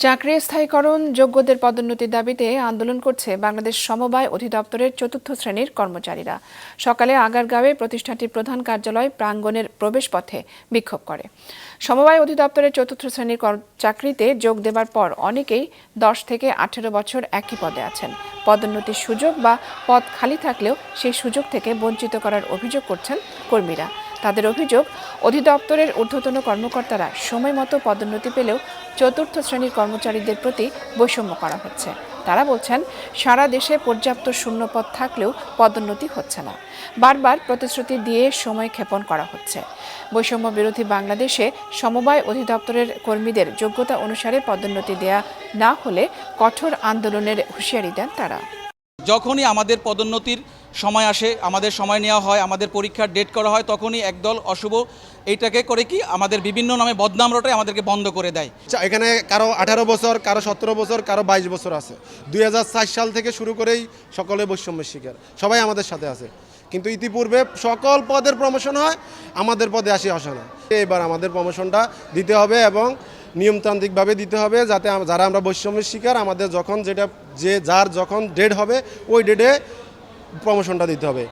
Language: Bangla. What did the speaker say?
চাকরি স্থায়ীকরণ, যোগ্যদের পদোন্নতির দাবিতে আন্দোলন করছে বাংলাদেশ সমবায় অধিদপ্তরের চতুর্থ শ্রেণীর কর্মচারীরা। সকালে আগারগাঁওয়ে প্রতিষ্ঠানটির প্রধান কার্যালয় প্রাঙ্গণের প্রবেশপথে বিক্ষোভ করে। সমবায় অধিদপ্তরের চতুর্থ শ্রেণীর চাকরিতে যোগ দেবার পর অনেকেই 10 থেকে 18 বছর একই পদে আছেন। পদোন্নতির সুযোগ বা পদ খালি থাকলেও সেই সুযোগ থেকে বঞ্চিত করার অভিযোগ করছেন কর্মীরা। তাদের অভিযোগ, অধিদপ্তরের ঊর্ধ্বতন কর্মকর্তারা সময়মতো পদোন্নতি পেলেও চতুর্থ শ্রেণীর কর্মচারীদের প্রতি বৈষম্য করা হচ্ছে। তারা বলছেন, সারা দেশে পর্যাপ্ত শূন্যপদ থাকলেও পদোন্নতি হচ্ছে না। বারবার প্রতিশ্রুতি দিয়ে সময় ক্ষেপণ করা হচ্ছে। বৈষম্য বিরোধী বাংলাদেশে সমবায় অধিদপ্তরের কর্মীদের যোগ্যতা অনুসারে পদোন্নতি দেয়া না হলে কঠোর আন্দোলনের হুঁশিয়ারি দেন তারা। যখনই আমাদের পদোন্নতির সময় আসে, আমাদের সময় নেওয়া হয়, আমাদের পরীক্ষার ডেট করা হয়, তখনই একদল অশুভ এইটাকে করে কি আমাদের বিভিন্ন নামে বদনাম রটায় আমাদেরকে বন্ধ করে দেয়। এখানে কারো 18 বছর, কারো 17 বছর, কারো 22 বছর আছে। 2004 সাল থেকে শুরু করেই সকলে বৈষম্যের শিকার, সবাই আমাদের সাথে আছে। কিন্তু ইতিপূর্বে সকল পদের প্রমোশন হয়, আমাদের পদে আসে না। এবার আমাদের প্রমোশনটা দিতে হবে এবং নিয়মতান্ত্রিকভাবে দিতে হবে, যাতে যারা আমরা বৈষম্যের শিকার, আমাদের যখন যার যখন ডেট হবে ওই ডেটে প্রমোশনটা দিতে হবে।